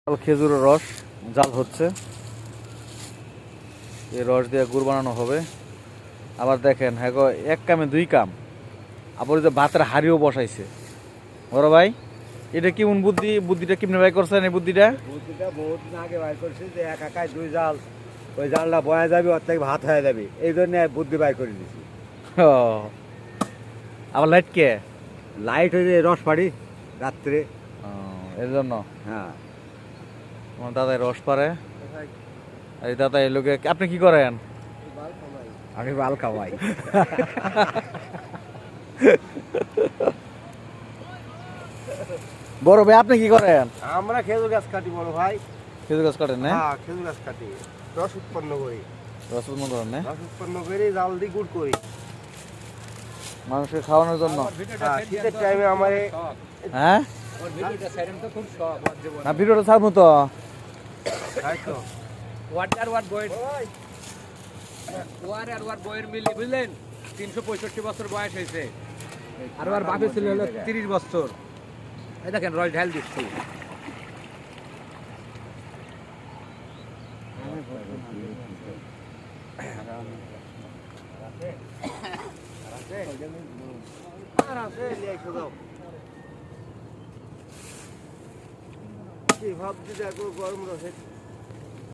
খেজুরের রস জাল হচ্ছে, এই রস দিয়ে গুড় বানানো হবে। আবার দেখেন হ্যাঁ গো, এক কামে দুই কাম। আবার যে ভাতের হাড়িও বসাইছে বড় ভাই। এটা কেমন বুদ্ধি? বুদ্ধিটা কেমনে ভাই করছেন? এই বুদ্ধিটা বহুত দিন আগে বাইর করছি যে এক একাই দুই জাল, ওই জালটা বয়া যাবে, ওর থেকে ভাত হয়ে যাবে, এই জন্য বুদ্ধি বাইর করে দিছি। ও, আবার লাইট কে? লাইট হয়ে যায় রস পাড়ি রাত্রে। এর জন্য হ্যাঁ, আমার দাদাই রস পারে। এই দাদা এই লোকে, আপনি কি করেন? আমি বাল খাওয়াই। বড় ভাই আপনি কি করেন? আমরা খেজুর গাছ কাটি বড় ভাই। খেজুর গাছ কাটেন না? হ্যাঁ, খেজুর গাছ কাটি, রস উৎপন্ন করি। রস উৎপন্ন করেন না? রস উৎপন্ন করি, জাল দিয়ে গুড় করি মানুষকে খাওয়ানোর জন্য। হ্যাঁ, শীতের টাইমে আমার হ্যাঁ না, ভিডিওটা ছাড়বো তো। বুঝলেন, 365 বছর বয়স হয়েছে, আর ওর বাপে ছিল হলো 30 বছর। এই দেখেন রস ঢাল দিচ্ছি। ভাবছি দেখো গরম রসে